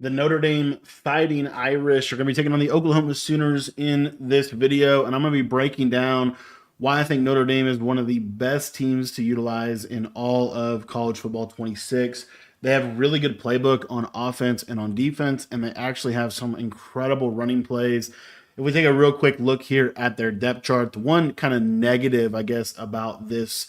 The Notre Dame Fighting Irish are going to be taking on the Oklahoma Sooners in this video, and I'm going to be breaking down why I think Notre Dame is one of the best teams to utilize in all of college football 26. They have a really good playbook on offense and on defense, and they actually have some incredible running plays. If we take a real quick look here at their depth chart, the one kind of negative, I guess, about this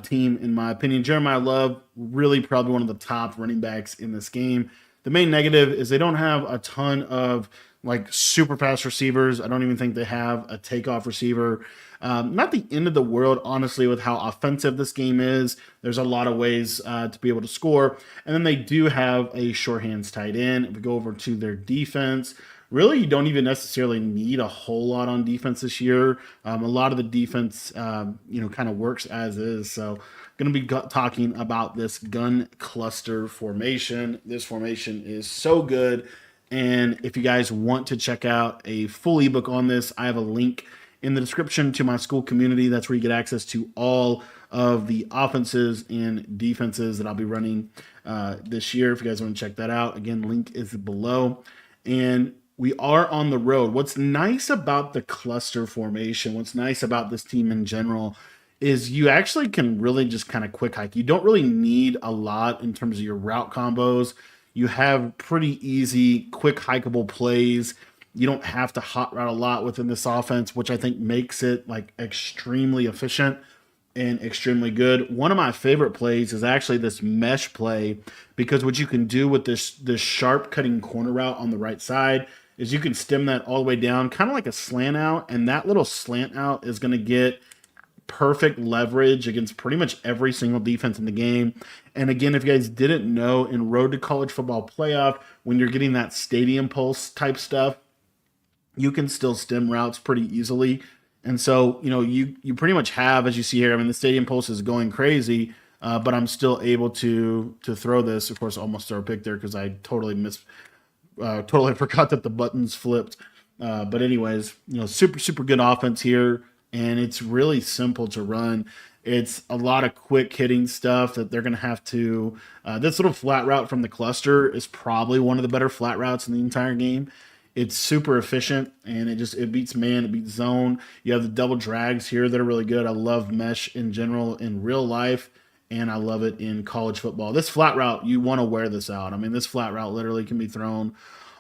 team, in my opinion, Jeremiah Love, really probably one of the top running backs in this game. The main negative is they don't have a ton of like super fast receivers. I don't even think they have a takeoff receiver. Not the end of the world, honestly, with how offensive this game is. There's a lot of ways to be able to score. And then they do have a short hands tight end. If we go over to their defense, really, you don't even necessarily need a whole lot on defense this year. A lot of the defense, kind of works as is. So, going to be talking about this gun cluster formation. This formation is so good. And if you guys want to check out a full ebook on this, I have a link in the description to my school community. That's where you get access to all of the offenses and defenses that I'll be running this year. If you guys want to check that out, again, link is below. And we are on the road. What's nice about the cluster formation, what's nice about this team in general, is you actually can really just kind of quick hike. You don't really need a lot in terms of your route combos. You have pretty easy, quick hikeable plays. You don't have to hot route a lot within this offense, which I think makes it like extremely efficient and extremely good. One of my favorite plays is actually this mesh play, because what you can do with this sharp cutting corner route on the right side is you can stem that all the way down, kind of like a slant out, and that little slant out is going to get perfect leverage against pretty much every single defense in the game. And again, if you guys didn't know, in Road to College Football Playoff, when you're getting that stadium pulse type stuff, you can still stem routes pretty easily. And so, you pretty much have, as you see here, I mean, the stadium pulse is going crazy, but I'm still able to throw this. Of course, almost throw a pick there because I totally forgot that the buttons flipped. But anyways, super good offense here. And it's really simple to run. It's a lot of quick hitting stuff that they're going to have to. This little flat route from the cluster is probably one of the better flat routes in the entire game. It's super efficient, and it beats man, it beats zone. You have the double drags here that are really good. I love mesh in general in real life, and I love it in college football. This flat route, you want to wear this out. I mean, this flat route literally can be thrown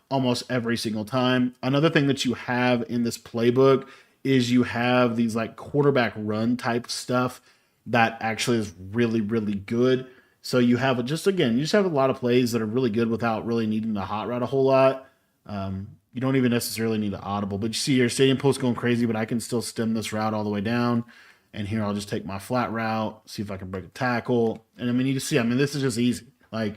almost every single time. Another thing that you have in this playbook is you have these like quarterback run type stuff that actually is really, really good. So you have you just have a lot of plays that are really good without really needing to hot route a whole lot. You don't even necessarily need an audible, but you see your stadium post going crazy, but I can still stem this route all the way down. And here I'll just take my flat route, see if I can break a tackle. And I mean, you can see, this is just easy. Like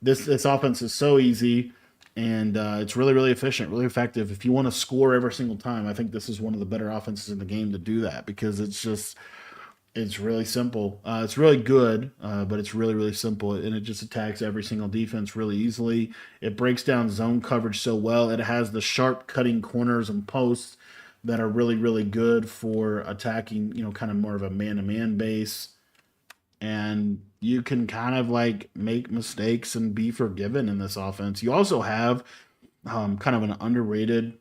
this offense is so easy. And it's really, really efficient, really effective. If you want to score every single time, I think this is one of the better offenses in the game to do that, because it's really simple. It's really good, but it's really, really simple. And it just attacks every single defense really easily. It breaks down zone coverage so well. It has the sharp cutting corners and posts that are really, really good for attacking, kind of more of a man-to-man base. And you can kind of like make mistakes and be forgiven in this offense. You also have kind of an underrated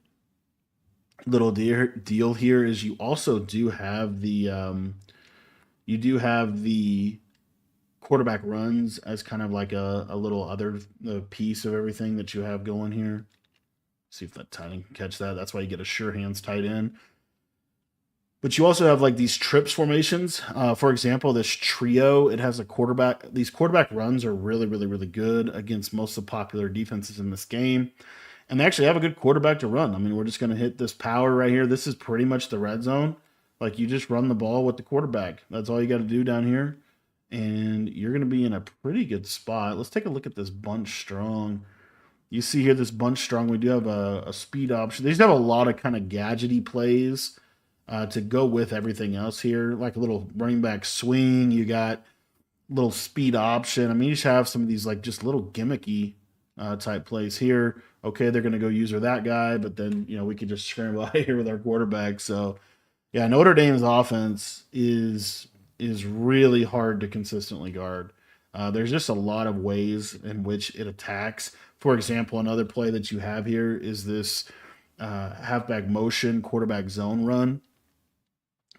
little deal here is you also do have the quarterback runs as kind of like a little other piece of everything that you have going here. See if that tight end can catch that. That's why you get a sure hands tight end. But you also have like these trips formations. For example, this trio, it has a quarterback. These quarterback runs are really, really, really good against most of the popular defenses in this game. And they actually have a good quarterback to run. I mean, we're just going to hit this power right here. This is pretty much the red zone. Like, you just run the ball with the quarterback. That's all you got to do down here. And you're going to be in a pretty good spot. Let's take a look at this bunch strong. You see here, this bunch strong, we do have a speed option. These have a lot of kind of gadgety plays to go with everything else here, like a little running back swing. You got little speed option. I mean, you just have some of these like just little gimmicky type plays here. Okay, they're going to go user that guy, but then we could just scramble out here with our quarterback. So yeah, Notre Dame's offense is really hard to consistently guard. There's just a lot of ways in which it attacks For example, another play that you have here is this halfback motion quarterback zone run,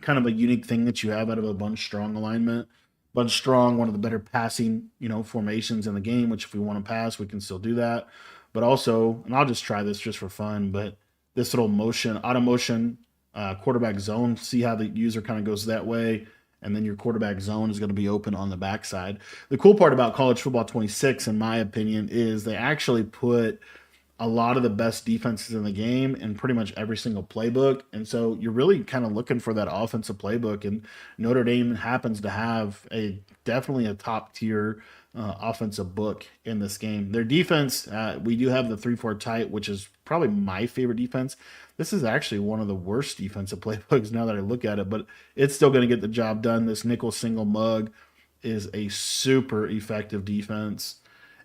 kind of a unique thing that you have out of a bunch strong alignment. Bunch strong, one of the better passing, formations in the game, which if we want to pass, we can still do that. But also, and I'll just try this just for fun, but this little motion, auto motion, quarterback zone, see how the user kind of goes that way. And then your quarterback zone is going to be open on the backside. The cool part about College Football 26, in my opinion, is they actually put a lot of the best defenses in the game in pretty much every single playbook. And so you're really kind of looking for that offensive playbook. And Notre Dame happens to have definitely a top tier offensive book in this game. Their defense, we do have the 3-4 tight, which is probably my favorite defense. This is actually one of the worst defensive playbooks now that I look at it, but it's still going to get the job done. This nickel single mug is a super effective defense.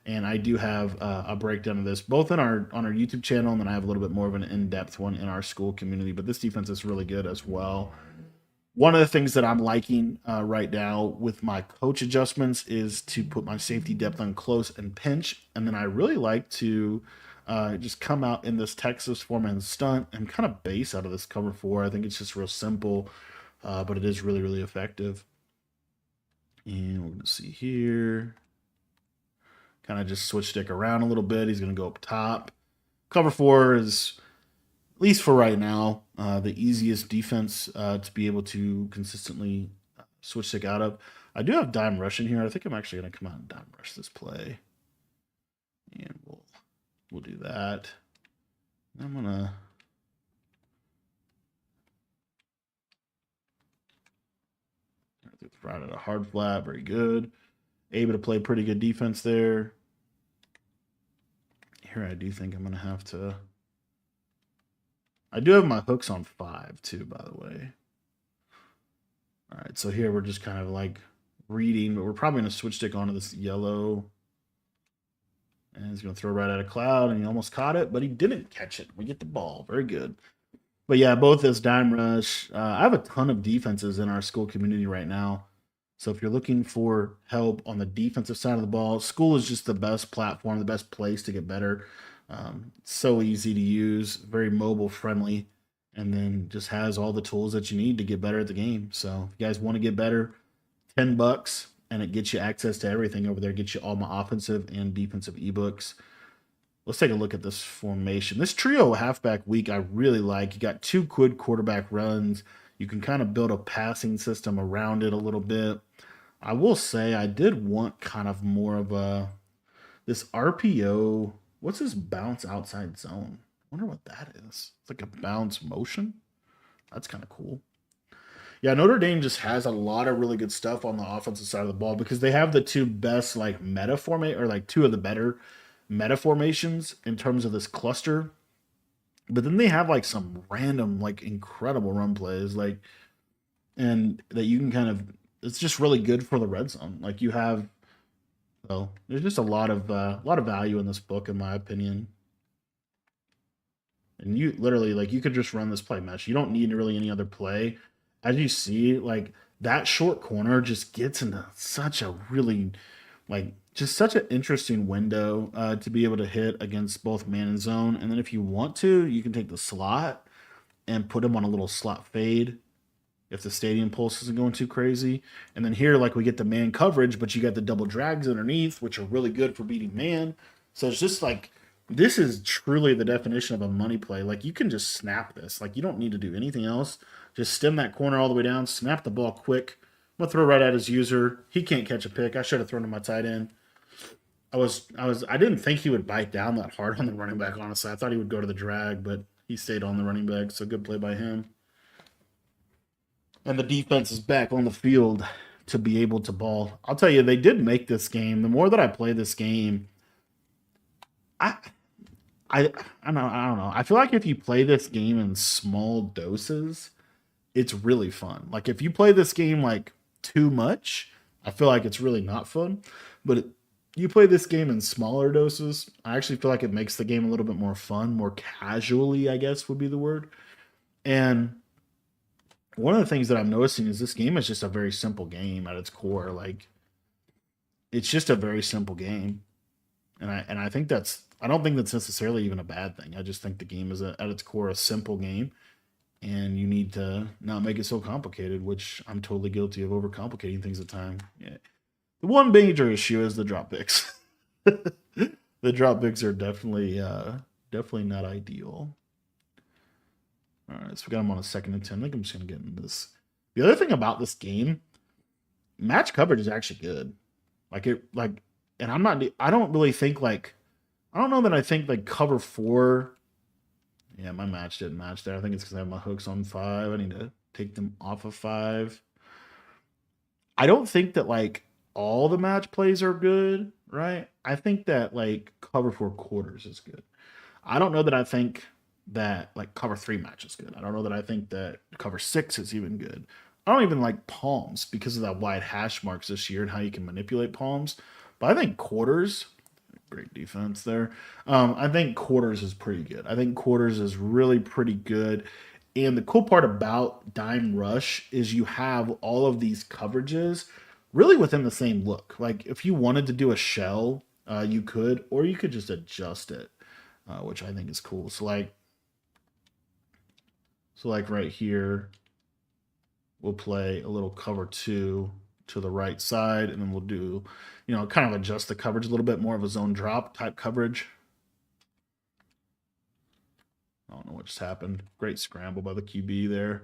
And I do have a breakdown of this both on our YouTube channel, and then I have a little bit more of an in-depth one in our school community. But this defense is really good as well. One of the things that I'm liking right now with my coach adjustments is to put my safety depth on close and pinch, and then I really like to just come out in this Texas four-man stunt and kind of base out of this cover 4. I think it's just real simple, but it is really, really effective. And we're going to see here. Kind of just switch stick around a little bit. He's going to go up top. Cover 4 is, at least for right now, the easiest defense to be able to consistently switch stick out of. I do have dime rush in here. I think I'm actually going to come out and dime rush this play. And we'll do that. I'm going to... right at a hard flat. Very good. Able to play pretty good defense there. Here I do think I'm going to have to... I do have my hooks on 5 too, by the way. All right, so here we're just kind of like reading, but we're probably going to switch stick onto this yellow. And he's going to throw right at a cloud, and he almost caught it, but he didn't catch it. We get the ball. Very good. But yeah, both this dime rush. I have a ton of defenses in our school community right now. So if you're looking for help on the defensive side of the ball, school is just the best platform, the best place to get better. So easy to use, very mobile friendly, and then just has all the tools that you need to get better at the game. So if you guys want to get better, $10, and it gets you access to everything over there. Gets you all my offensive and defensive ebooks. Let's take a look at this formation. This trio halfback week I really like. You got 2 good quarterback runs. You can kind of build a passing system around it a little bit. I will say I did want kind of more of this RPO. What's this bounce outside zone? I wonder what that is. It's like a bounce motion. That's kind of cool. Yeah, Notre Dame just has a lot of really good stuff on the offensive side of the ball because they have the 2 best like meta formate, or like 2 of the better meta formations in terms of this cluster. But then they have like some random, like incredible run plays, like, and that you can kind of, it's just really good for the red zone. Like you have, well, there's just a lot of value in this book, in my opinion. And you literally, like, you could just run this play mesh. You don't need really any other play. As you see, like that short corner just gets into such a really, like, just such an interesting window to be able to hit against both man and zone. And then if you want to, you can take the slot and put him on a little slot fade if the stadium pulse isn't going too crazy. And then here, like, we get the man coverage, but you got the double drags underneath, which are really good for beating man. So it's just like, this is truly the definition of a money play. Like, you can just snap this. Like, you don't need to do anything else. Just stem that corner all the way down, snap the ball quick. I'm gonna throw right at his user. He can't catch a pick. I should have thrown to my tight end. I didn't think he would bite down that hard on the running back, honestly. I thought he would go to the drag, but he stayed on the running back, so good play by him. And the defense is back on the field to be able to ball. I'll tell you, they did make this game. The more that I play this game, I don't know. I feel like if you play this game in small doses, it's really fun. Like if you play this game like too much, I feel like it's really not fun. But you play this game in smaller doses, I actually feel like it makes the game a little bit more fun, more casually, I guess would be the word. And one of the things that I'm noticing is this game is just a very simple game at its core. Like, it's just a very simple game. And I think that's I don't think that's necessarily even a bad thing. I just think the game is at its core a simple game, and you need to not make it so complicated, which I'm totally guilty of overcomplicating things at times. Yeah. The one major issue is the drop picks. The drop picks are definitely not ideal. All right, so we got him on a 2nd and 10. I think I'm just gonna get into this. The other thing about this game, match coverage is actually good. And I don't really think like, I don't know that I think like cover 4. Yeah, my match didn't match there. I think it's because I have my hooks on 5. I need to take them off of 5. I don't think that like all the match plays are good, right? I think that like cover 4 quarters is good. I don't know that I think that like cover 3 match is good. I don't know that I think that cover 6 is even good. I don't even like palms because of that wide hash marks this year and how you can manipulate palms. But I think quarters, great defense there. I think quarters is pretty good. I think quarters is really pretty good. And the cool part about Dime Rush is you have all of these coverages really within the same look. Like if you wanted to do a shell, you could, or you could just adjust it, which I think is cool. So like right here, we'll play a little cover 2 to the right side, and then we'll do, kind of adjust the coverage a little bit, more of a zone drop type coverage. I don't know what just happened. Great scramble by the QB there.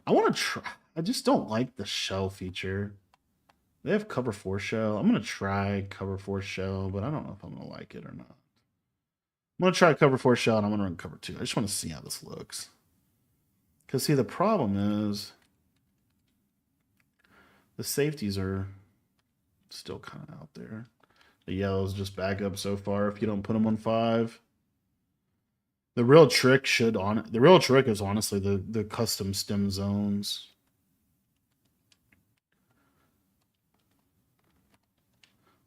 I want to try. I just don't like the shell feature. They have cover 4 shell. I'm going to try cover 4 shell, but I don't know if I'm going to like it or not. I'm going to try cover 4 shell, and I'm going to run cover 2. I just want to see how this looks. Because, see, the problem is the safeties are still kind of out there. The yellows just back up so far if you don't put them on 5. The real trick is honestly the custom stem zones.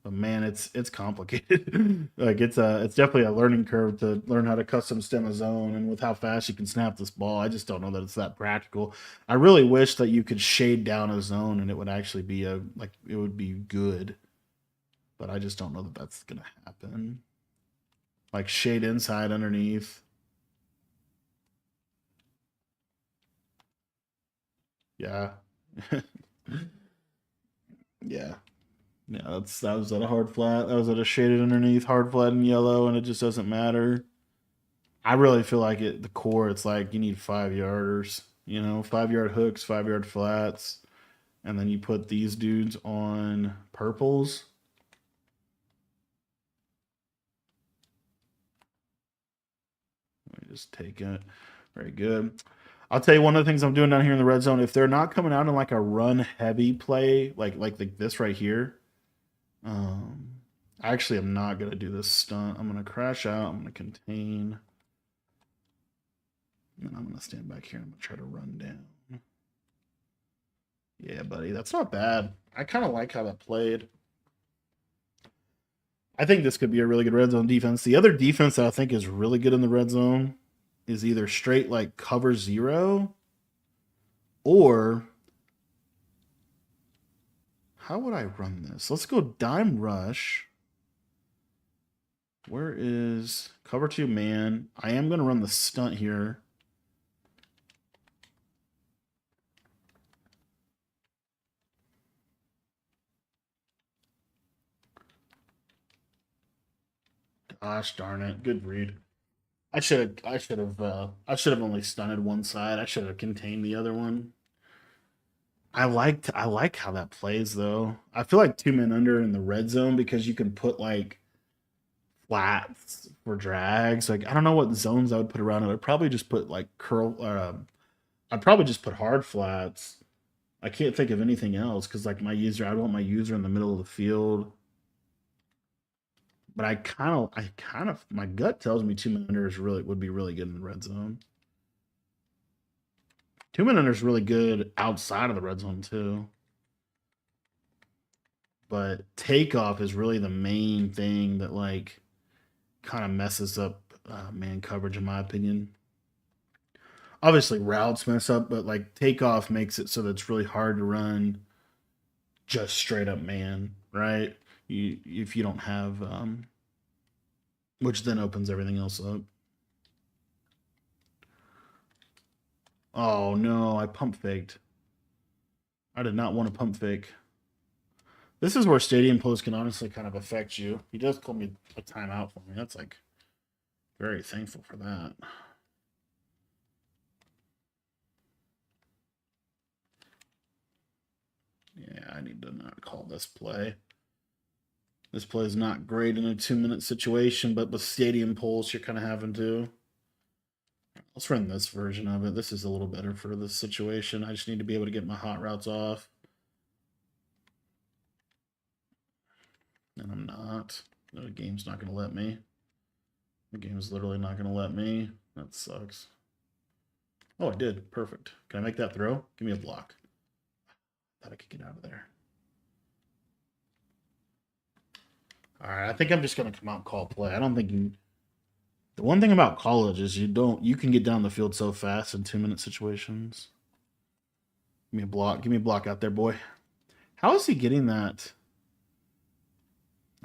But man, it's complicated. Like it's definitely a learning curve to learn how to custom stem a zone, and with how fast you can snap this ball, I just don't know that it's that practical. I really wish that you could shade down a zone and it would actually be it would be good. But I just don't know that that's gonna happen. Like shade inside underneath. Yeah. Yeah. Yeah, that was at a hard flat. That was at a shaded underneath, hard flat and yellow, and it just doesn't matter. I really feel like the core, it's like you need 5-yarders, 5-yard hooks, 5-yard flats, and then you put these dudes on purples. Let me just take it. Very good. I'll tell you one of the things I'm doing down here in the red zone. If they're not coming out in like a run heavy play, like this right here, actually, I'm not going to do this stunt. I'm going to crash out. I'm going to contain. And I'm going to stand back here and I'm going to try to run down. Yeah, buddy, that's not bad. I kind of like how that played. I think this could be a really good red zone defense. The other defense that I think is really good in the red zone is either straight like cover 0 or how would I run this? Let's go dime rush. Where is cover 2 man? I am going to run the stunt here. Gosh darn it. Good read. I should have only stunted one side. I should have contained the other one. I like how that plays though. I feel like 2 men under in the red zone because you can put like flats for drags. Like I don't know what zones I would put around it. I'd probably just put like I'd probably just put hard flats. I can't think of anything else because like I want my user in the middle of the field. But I kind of, my gut tells me 2 men under would be really good in the red zone. 2 men under is really good outside of the red zone too. But takeoff is really the main thing that like kind of messes up man coverage in my opinion. Obviously routes mess up, but like takeoff makes it so that it's really hard to run just straight up man, right? if you don't have, which then opens everything else up. Oh no, I pump faked. I did not want to pump fake. This is where stadium pulls can honestly kind of affect you. He does call me a timeout for me. That's like very thankful for that. Yeah, I need to not call this play. This play is not great in a 2-minute situation, but with stadium pulls, you're kind of having to. Let's run this version of it. This is a little better for this situation. I just need to be able to get my hot routes off. And I'm not. The game's not going to let me. The game's literally not going to let me. That sucks. Oh, I did. Perfect. Can I make that throw? Give me a block. Thought I could get out of there. All right, I think I'm just going to come out and call play. I don't think you... The one thing about college is you can get down the field so fast in 2-minute situations. Give me a block. Give me a block out there, boy. How is he getting that?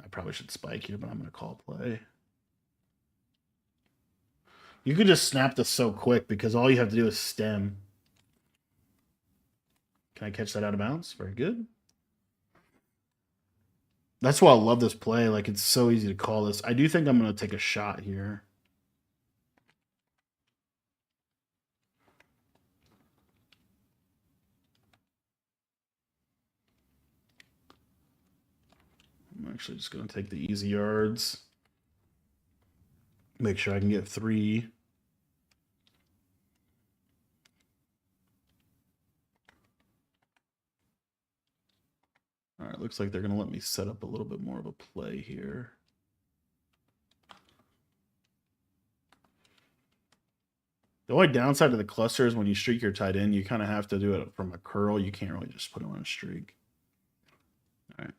I probably should spike here, but I'm going to call play. You could just snap this so quick because all you have to do is stem. Can I catch that out of bounds? Very good. That's why I love this play. Like, it's so easy to call this. I do think I'm going to take a shot here. I'm actually just going to take the easy yards. Make sure I can get 3. All right, looks like they're going to let me set up a little bit more of a play here. The only downside to the cluster is when you streak your tight end, you kind of have to do it from a curl. You can't really just put it on a streak. All right.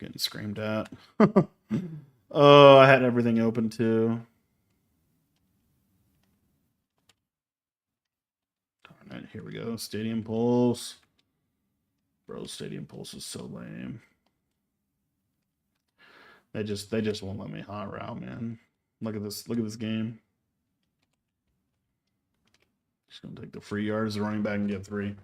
Getting screamed at. Oh, I had everything open too. Darn it. Here we go. Stadium Pulse. Bro, Stadium Pulse is so lame. They just won't let me hot route, man. Look at this. Look at this game. Just gonna take the free yards, the running back, and get 3.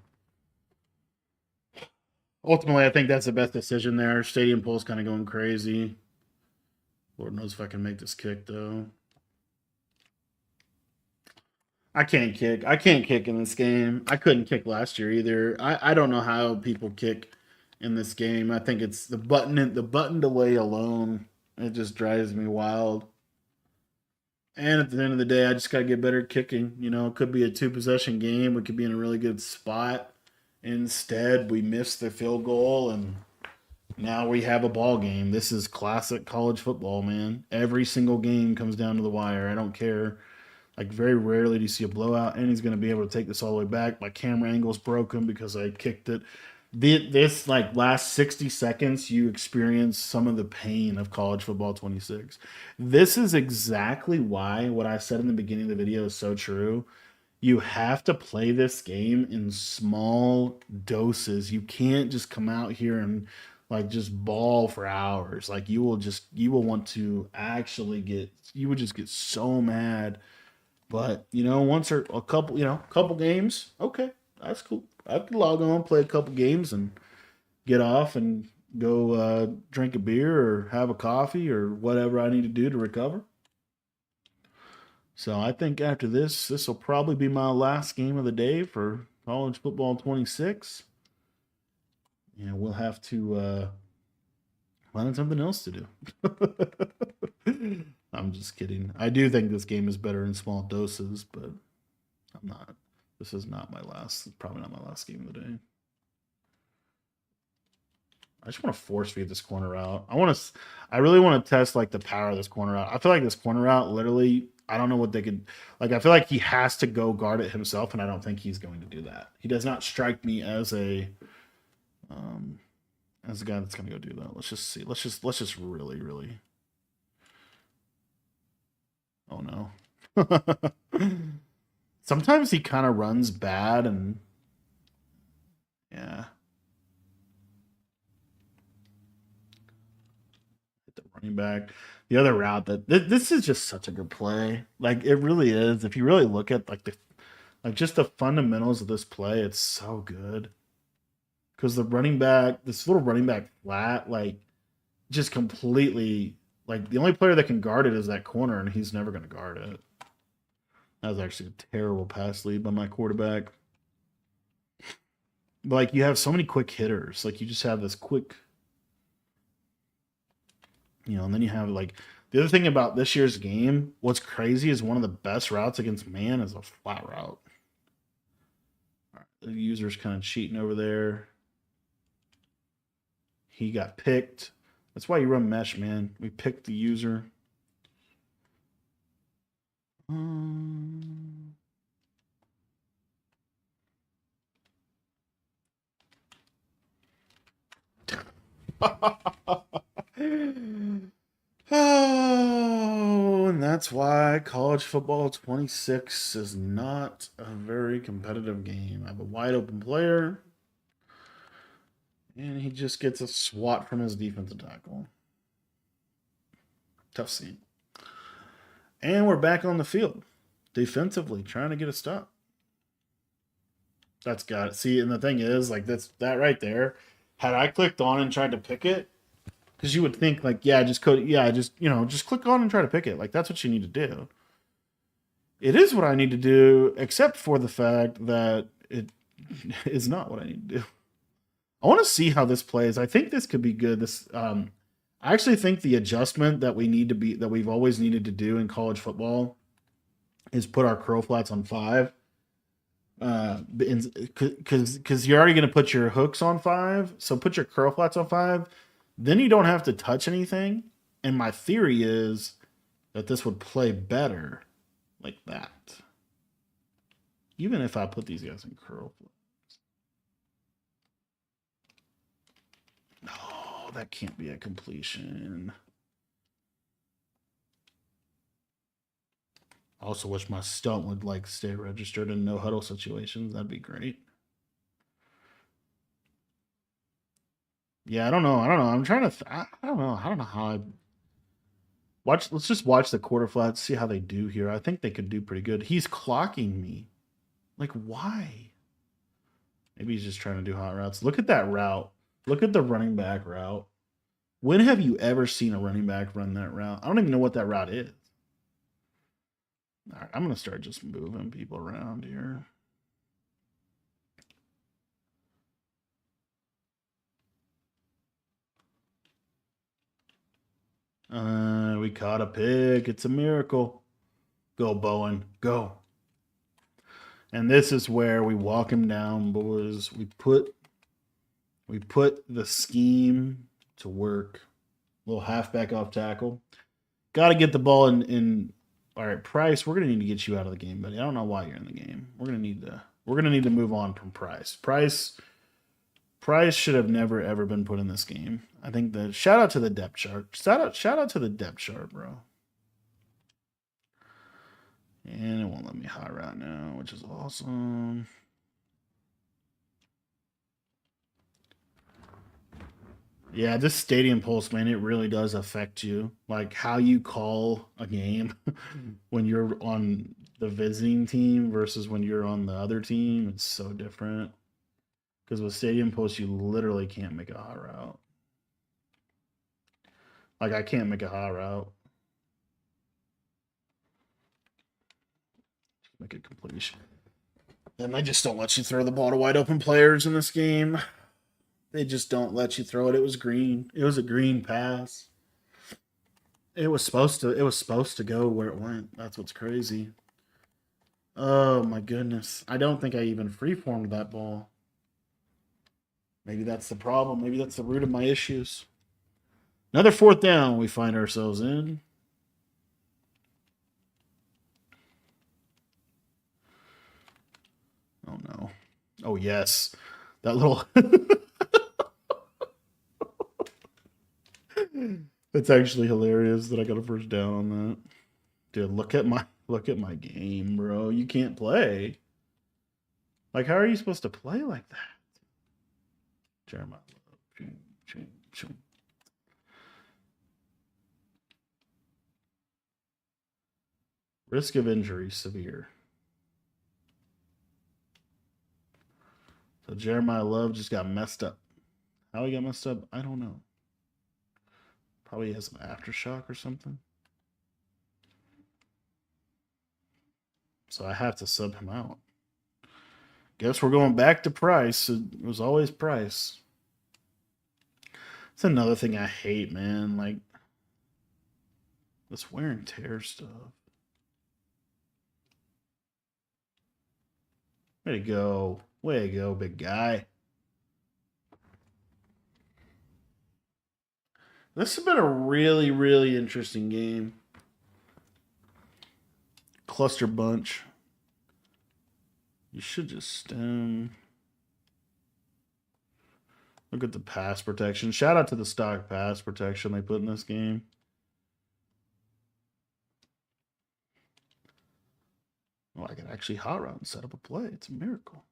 Ultimately, I think that's the best decision there. Stadium Pulse kind of going crazy. Lord knows if I can make this kick, though. I can't kick. I can't kick in this game. I couldn't kick last year either. I don't know how people kick in this game. I think it's the button delay alone. It just drives me wild. And at the end of the day, I just got to get better at kicking. You know, it could be a 2-possession game. We could be in a really good spot. Instead, we missed the field goal, and now we have a ball game. This is classic college football, man. Every single game comes down to the wire. I don't care. Like, very rarely do you see a blowout, and he's going to be able to take this all the way back. My camera angle's broken because I kicked it. This like last 60 seconds, you experience some of the pain of college football 26. This is exactly why what I said in the beginning of the video is so true. You have to play this game in small doses. You can't just come out here and like just ball for hours. Like you will want to actually you would just get so mad. But you know, once or a couple games, okay, that's cool. I can log on, play a couple games, and get off and go drink a beer or have a coffee or whatever I need to do to recover. So I think after this will probably be my last game of the day for college football 26. And we'll have to find something else to do. I'm just kidding. I do think this game is better in small doses, but I'm not. This is not probably not my last game of the day. I just want to force feed this corner out. I really want to test like the power of this corner out. I feel like this corner out literally, I don't know what they could, like I feel like he has to go guard it himself, and I don't think he's going to do that. He does not strike me as a guy that's gonna go do that. Let's just see. Let's just really. Oh no. Sometimes he kind of runs bad, and yeah. running back. The other route that this is just such a good play. Like it really is. If you really look at like just the fundamentals of this play, it's so good. Because the running back, this little running back flat, like just completely like the only player that can guard it is that corner, and he's never going to guard it. That was actually a terrible pass lead by my quarterback. But like you have so many quick hitters. Like you just have this quick, and then you have like the other thing about this year's game, what's crazy is one of the best routes against man is a flat route. All right, the user's kind of cheating over there. He got picked. That's why you run mesh, man. We picked the user. Oh, and that's why college football 26 is not a very competitive game. I have a wide open player, and he just gets a swat from his defensive tackle. Tough scene. And we're back on the field defensively, trying to get a stop. That's got it. See, and the thing is, like that right there. Had I clicked on and tried to pick it, because you would think like, just click on and try to pick it. Like that's what you need to do. It is what I need to do, except for the fact that it is not what I need to do. I want to see how this plays. I think this could be good. I actually think the adjustment that we've always needed to do in college football is put our curl flats on 5. Because you're already going to put your hooks on 5, so put your curl flats on 5. Then you don't have to touch anything. And my theory is that this would play better like that. Even if I put these guys in curl flats. No, that can't be a completion. I also wish my stunt would like stay registered in no huddle situations. That'd be great. Yeah, I don't know. I'm trying to. I don't know. I don't know how I watch. Let's just watch the quarter flats, see how they do here. I think they could do pretty good. He's clocking me. Like, why? Maybe he's just trying to do hot routes. Look at that route. Look at the running back route. When have you ever seen a running back run that route? I don't even know what that route is. All right, I'm going to start just moving people around here. We caught a pig. It's a miracle. Go, Bowen. Go. And this is where we walk him down, boys. We put the scheme to work. Little halfback off tackle. Got to get the ball in. All right, Price, we're gonna need to get you out of the game, buddy. I don't know why you're in the game. We're gonna need to move on from Price. Price should have never ever been put in this game. I think shout out to the depth chart. Shout out to the depth chart, bro. And it won't let me high route now, which is awesome. Yeah, this stadium pulse, man, it really does affect you. Like how you call a game when you're on the visiting team versus when you're on the other team. It's so different. Because with stadium pulse, you literally can't make a hot route. Like I can't make a hot route. Make a completion. And they just don't let you throw the ball to wide open players in this game. They just don't let you throw it. It was green. It was a green pass. It was supposed to go where it went. That's what's crazy. Oh my goodness. I don't think I even freeformed that ball. Maybe that's the problem. Maybe that's the root of my issues. Another 4th down we find ourselves in. Oh no. Oh yes. That little It's actually hilarious that I got a first down on that. Dude, look at my game, bro. You can't play. Like, how are you supposed to play like that? Jeremiah. Risk of injury severe. So Jeremiah Love just got messed up. How he got messed up, I don't know. Probably has some aftershock or something. So I have to sub him out. Guess we're going back to Price. It was always Price. It's another thing I hate, man. Like this wear and tear stuff. Way to go. Way to go, big guy. This has been a really, really interesting game. Cluster bunch. You should just look at the pass protection. Shout out to the stock pass protection they put in this game. Oh, I can actually hot route and set up a play. It's a miracle.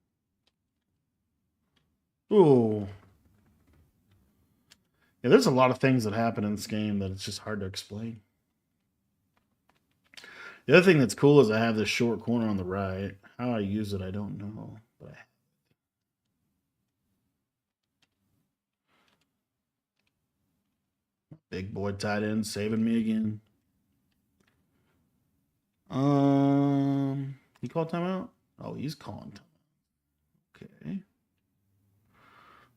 Ooh. Yeah, there's a lot of things that happen in this game that it's just hard to explain. The other thing that's cool is I have this short corner on the right. How I use it, I don't know. But big boy tight end saving me again. He called timeout? Oh, he's calling timeout. Okay.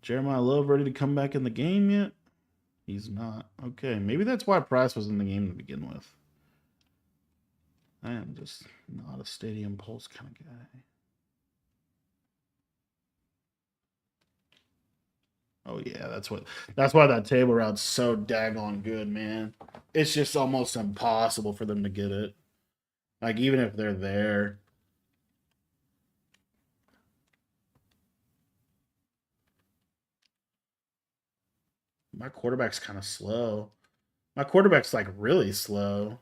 Jeremiah Love ready to come back in the game yet? He's not. Okay, maybe that's why Price was in the game to begin with. I am just not a stadium pulse kind of guy. Oh yeah, that's why that table route's so daggone good, man. It's just almost impossible for them to get it. Like even if they're there. My quarterback's kind of slow. My quarterback's like really slow.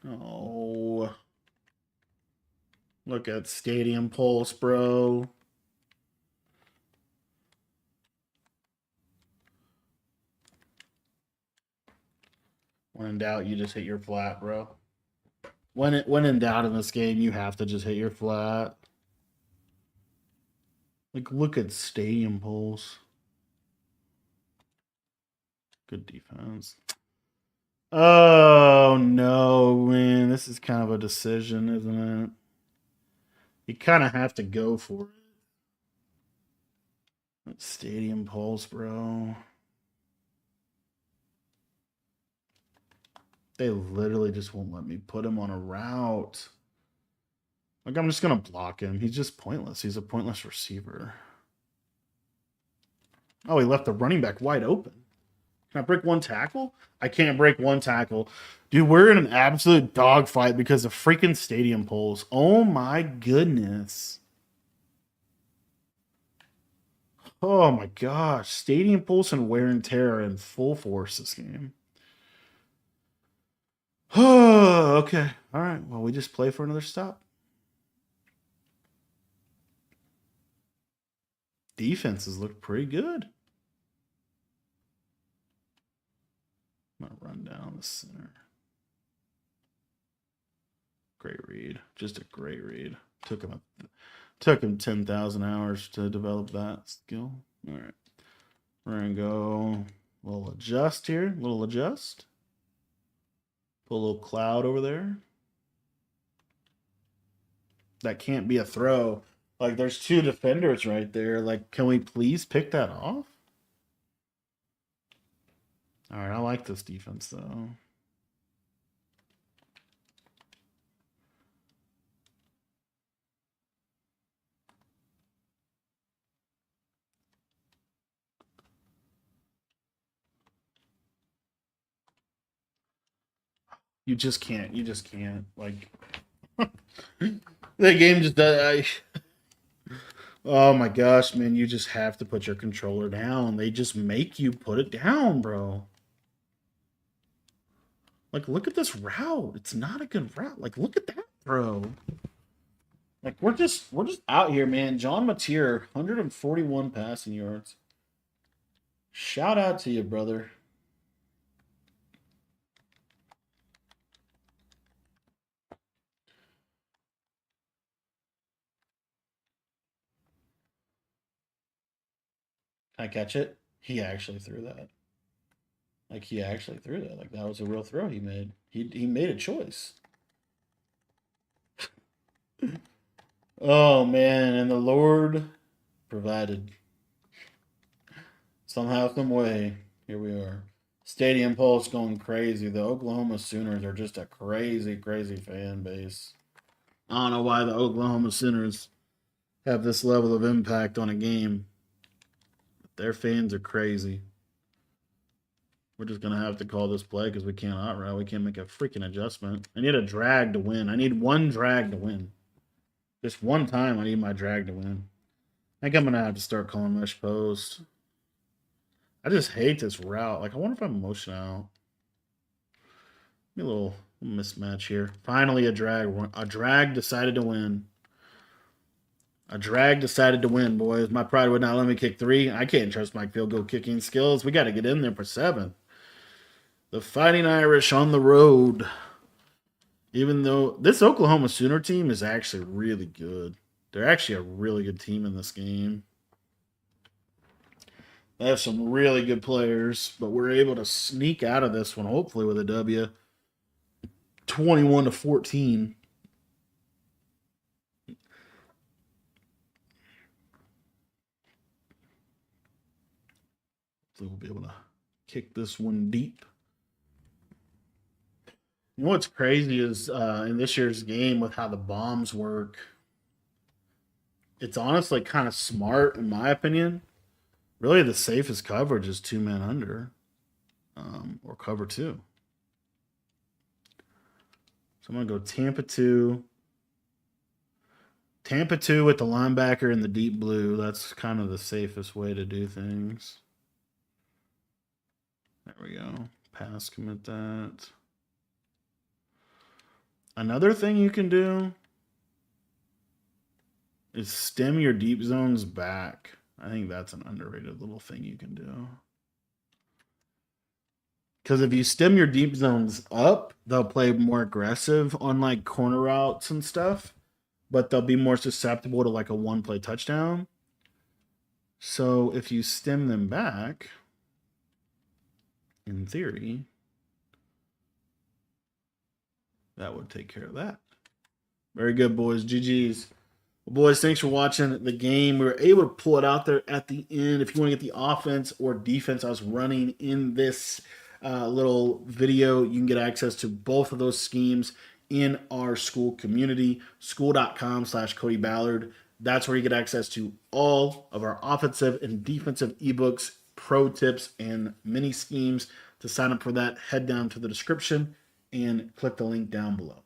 Oh. Look at Stadium Pulse, bro. When in doubt, you just hit your flat, bro. When in doubt in this game, you have to just hit your flat. Like, look at Stadium Pulse. Good defense. Oh, no, man. This is kind of a decision, isn't it? You kind of have to go for it. That Stadium Pulse, bro. They literally just won't let me put him on a route. Like, I'm just going to block him. He's just pointless. He's a pointless receiver. Oh, he left the running back wide open. Can I break one tackle? I can't break one tackle. Dude, we're in an absolute dogfight because of freaking Stadium Pulse. Oh, my goodness. Oh, my gosh. Stadium Pulse and wear and tear are in full force this game. Oh, okay. All right. Well, we just play for another stop. Defenses look pretty good. I'm going to run down the center. Great read. Just a great read. Took him 10,000 hours to develop that skill. All right. We're going to go a little adjust here. A little adjust. Put a little cloud over there. That can't be a throw. Like, there's two defenders right there. Like, can we please pick that off? All right, I like this defense, though. You just can't. You just can't. Like, the game just does. Oh my gosh, man. You just have to put your controller down. They just make you put it down, bro. Like, look at this route. It's not a good route. Like, look at that, bro. Like, we're just out here, man. John Mateer, 141 passing yards. Shout out to you, brother. Can I catch it? He actually threw that. Like he actually threw that. Like that was a real throw he made. He made a choice. Oh man, and the Lord provided somehow, some way. Here we are. Stadium Pulse going crazy. The Oklahoma Sooners are just a crazy, crazy fan base. I don't know why the Oklahoma Sooners have this level of impact on a game. But their fans are crazy. We're just gonna have to call this play because we can't outright. We can't make a freaking adjustment. I need a drag to win. I need one drag to win. Just one time, I need my drag to win. I think I'm gonna have to start calling mesh post. I just hate this route. Like, I wonder if I'm motion out. Maybe a little mismatch here. Finally, a drag. A drag decided to win. A drag decided to win, boys. My pride would not let me kick 3. I can't trust my field goal kicking skills. We got to get in there for 7. The Fighting Irish on the road. Even though this Oklahoma Sooner team is actually really good. They're actually a really good team in this game. They have some really good players, but we're able to sneak out of this one, hopefully with a W. 21-14. So we'll be able to kick this one deep. You know what's crazy is in this year's game with how the bombs work, it's honestly kind of smart in my opinion. Really, the safest coverage is 2 men under or cover 2. So I'm going to go Tampa 2. Tampa 2 with the linebacker in the deep blue. That's kind of the safest way to do things. There we go. Pass commit that. Another thing you can do is stem your deep zones back. I think that's an underrated little thing you can do. Because if you stem your deep zones up, they'll play more aggressive on like corner routes and stuff, but they'll be more susceptible to like a 1-play touchdown. So if you stem them back, in theory, that would take care of that. Very good, boys. GG's. Well, boys, thanks for watching the game. We were able to pull it out there at the end. If you want to get the offense or defense I was running in this little video, you can get access to both of those schemes in our school community, school.com/Cody Ballard. That's where you get access to all of our offensive and defensive ebooks, pro tips, and mini schemes. To sign up for that, head down to the description and click the link down below.